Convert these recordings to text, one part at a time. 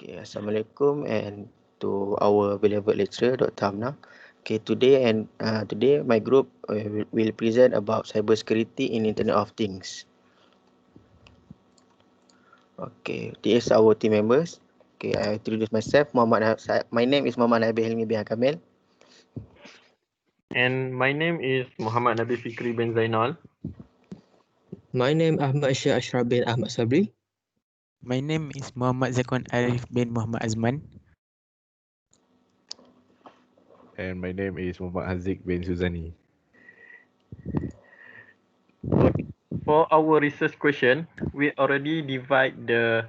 Okay, Assalamualaikum and to our beloved lecturer, Dr. Hamna. Okay, today my group will present about cybersecurity in Internet of Things. Okay, this is our team members. Okay, I introduce myself. My name is Muhammad Nabi Helmi bin Kamil. And my name is Muhammad Nabi Fikri bin Zainal. My name Ahmad Syah Ashraf bin Ahmad Sabri. My name is Muhammad Zakwan Arif bin Muhammad Azman. And my name is Muhammad Haziq bin Suzani. For our research question, we already divide the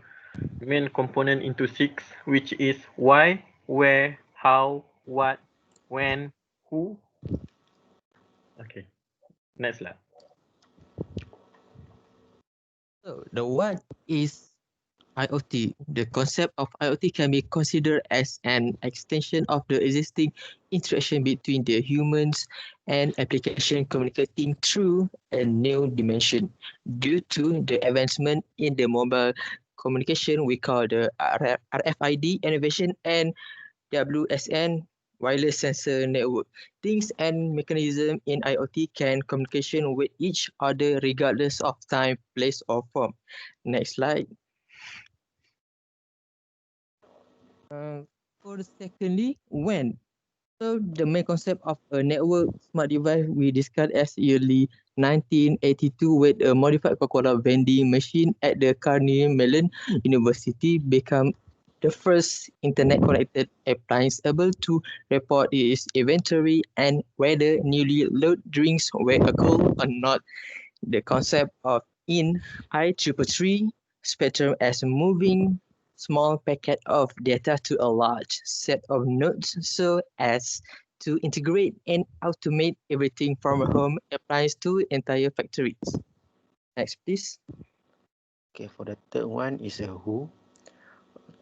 main component into 6, which is why, where, how, what, when, who. Okay, next slide. So the what is IoT? The concept of IoT can be considered as an extension of the existing interaction between the humans and application communicating through a new dimension. Due to the advancement in the mobile communication, we call the RFID innovation and WSN wireless sensor network. Things and mechanism in IoT can communication with each other regardless of time, place, or form. Next slide. For the secondly, when. So the main concept of a network smart device we discussed as early 1982 with a modified Coca-Cola vending machine at the Carnegie Mellon University become the first internet-connected appliance able to report its inventory and whether newly loaded drinks were alcohol or not. The concept of in IEEE spectrum as moving small packet of data to a large set of nodes so as to integrate and automate everything from home appliance to entire factories. Next, please. Okay, for the third one is who.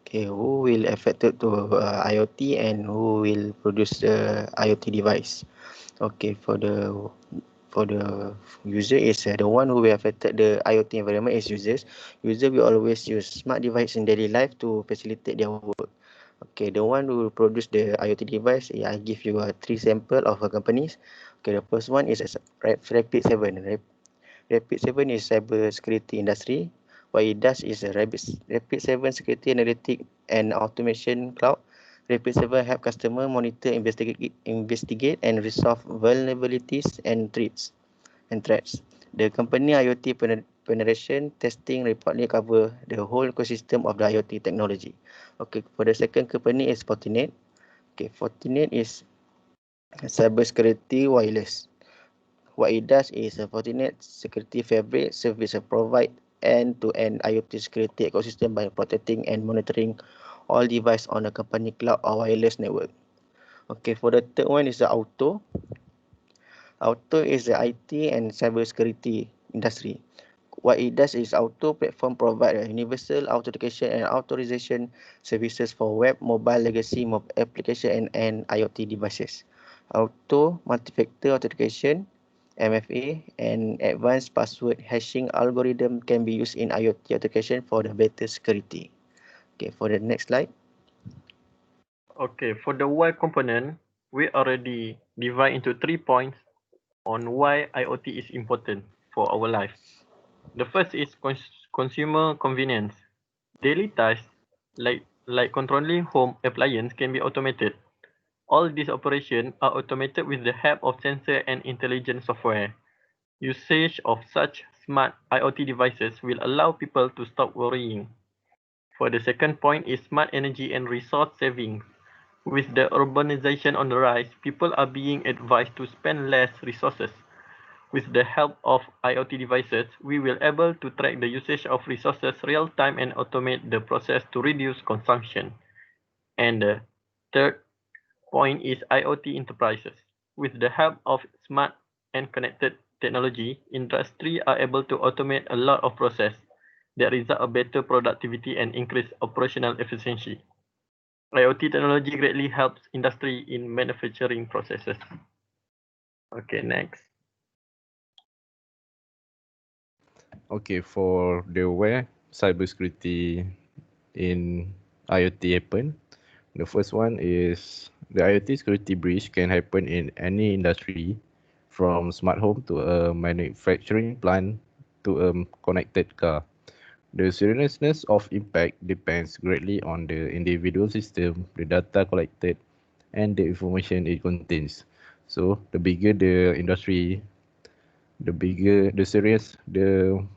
Okay, who will affected to IoT and who will produce the IoT device. Okay, for the user is the one who will affected the IoT environment is users. User will always use smart device in daily life to facilitate their work. Okay, the one who produce the IoT device, I give you three sample of companies. Okay, the first one is Rapid7. Rapid7 is cyber security industry. What it does is Rapid7 security analytic and automation cloud. Rapid7 help customer monitor, investigate and resolve vulnerabilities and threats. The company IoT penetration testing reportedly cover the whole ecosystem of the IoT technology. Okay, for the second company is Fortinet. Okay, Fortinet is cybersecurity wireless. What it does is Fortinet Security Fabric service provide end-to-end IoT security ecosystem by protecting and monitoring all devices on the company cloud or wireless network. Okay, for the third one is the Auto. Auto is the IT and cybersecurity industry. What it does is Auto platform provide a universal authentication and authorization services for web, mobile, legacy application and IoT devices. Auto multi-factor authentication MFA and advanced password hashing algorithm can be used in IoT authentication for the better security. Okay, for the next slide. Okay, for the why component, we already divide into 3 points on why IoT is important for our life. The first is consumer convenience. Daily tasks like controlling home appliance can be automated. All these operations are automated with the help of sensor and intelligent software. Usage of such smart IoT devices will allow people to stop worrying. For the second point is smart energy and resource savings. With the urbanization on the rise, people are being advised to spend less resources. With the help of IoT devices, we will able to track the usage of resources real time and automate the process to reduce consumption. And the third point is IoT enterprises. With the help of smart and connected technology, industry are able to automate a lot of process that result a better productivity and increase operational efficiency. IoT technology greatly helps industry in manufacturing processes. Okay, next. Okay, for the where cybersecurity in IoT happen. The first one is the IoT security breach can happen in any industry, from smart home to a manufacturing plant to a connected car. The seriousness of impact depends greatly on the individual system, the data collected, and the information it contains. So the bigger the industry, the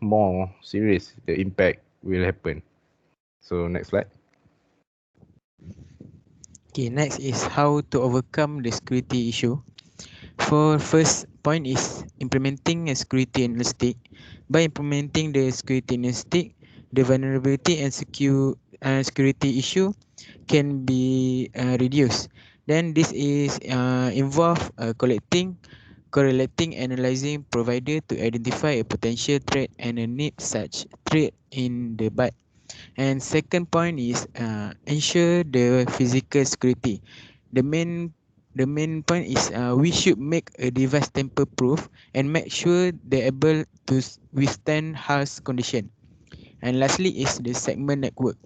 more serious the impact will happen. So next slide. Okay, next is how to overcome the security issue. For first point is implementing a security analytic. By implementing the security analytic, the vulnerability and security issue can be reduced. Then this is involve collecting, correlating, analyzing provider to identify a potential threat and a need such threat in the bud. And second point is ensure the physical security. The main the main point is we should make a device tamper proof and make sure they're able to withstand harsh condition. And lastly is the segment network.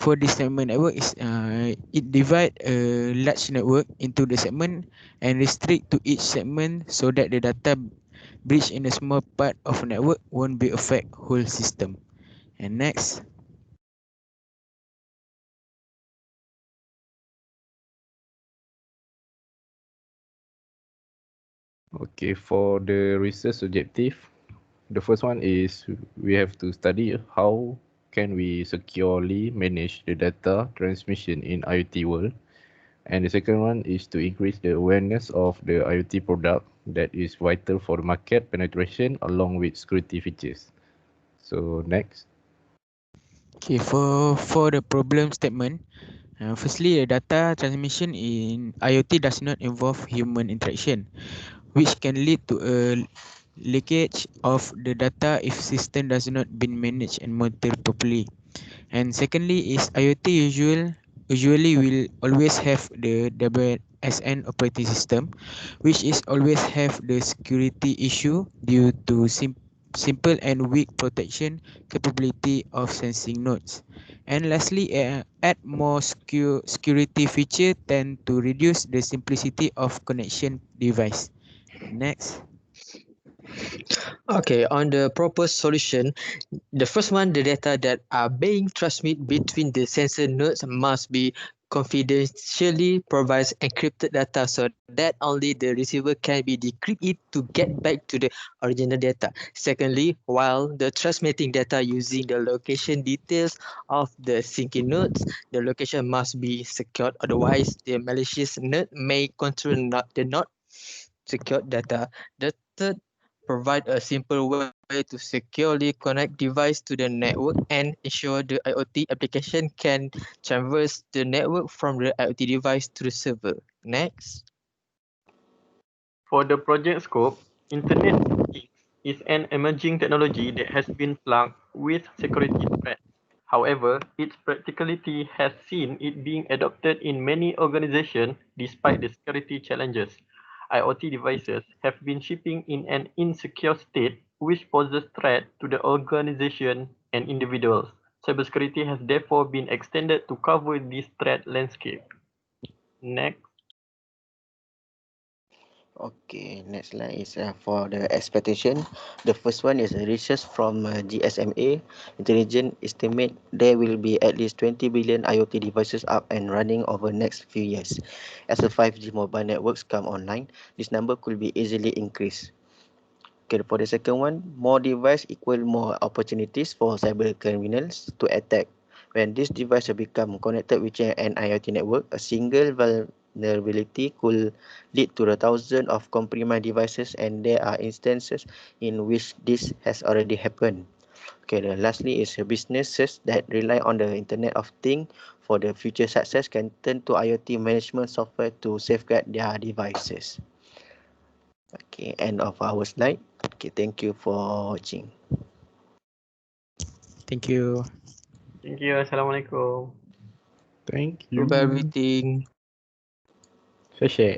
For this segment network is it divide a large network into the segment and restrict to each segment so that the data breach in a small part of network won't be affect whole system. And next. Okay, for the research objective, the first one is we have to study how can we securely manage the data transmission in IoT world. And the second one is to increase the awareness of the IoT product that is vital for the market penetration along with security features. So next. Okay, for the problem statement, firstly, the data transmission in IoT does not involve human interaction, which can lead to a leakage of the data if system does not been managed and monitored properly. And secondly is IoT usually will always have the WSN operating system, which is always have the security issue due to simple and weak protection capability of sensing nodes. And lastly, add more security feature tend to reduce the simplicity of connection device. Next. Okay, on the proper solution, the first one, the data that are being transmitted between the sensor nodes must be confidentially provides encrypted data so that only the receiver can be decrypted to get back to the original data. Secondly, while the transmitting data using the location details of the syncing nodes, the location must be secured, otherwise the malicious node may control the not secured data. The third, provide a simple way to securely connect device to the network and ensure the IoT application can traverse the network from the IoT device to the server. Next. For the project scope, Internet of Things is an emerging technology that has been plagued with security threats. However, its practicality has seen it being adopted in many organizations despite the security challenges. IoT devices have been shipping in an insecure state which poses threat to the organization and individuals. Cybersecurity has therefore been extended to cover this threat landscape. Next. Okay, next slide is for the expectation. The first one is a research from GSMA. Intelligent estimate there will be at least 20 billion IoT devices up and running over next few years. As the 5G mobile networks come online, this number could be easily increased. Okay, for the second one, more device equal more opportunities for cyber criminals to attack. When this device become connected with an IoT network, a single vulnerability could lead to a thousand of compromised devices, and there are instances in which this has already happened. Okay, the lastly is businesses that rely on the Internet of Things for the future success can turn to IoT management software to safeguard their devices. Okay, end of our slide. Okay, thank you for watching. Thank you. Thank you. Assalamualaikum. Thank Prove you. everything. Share.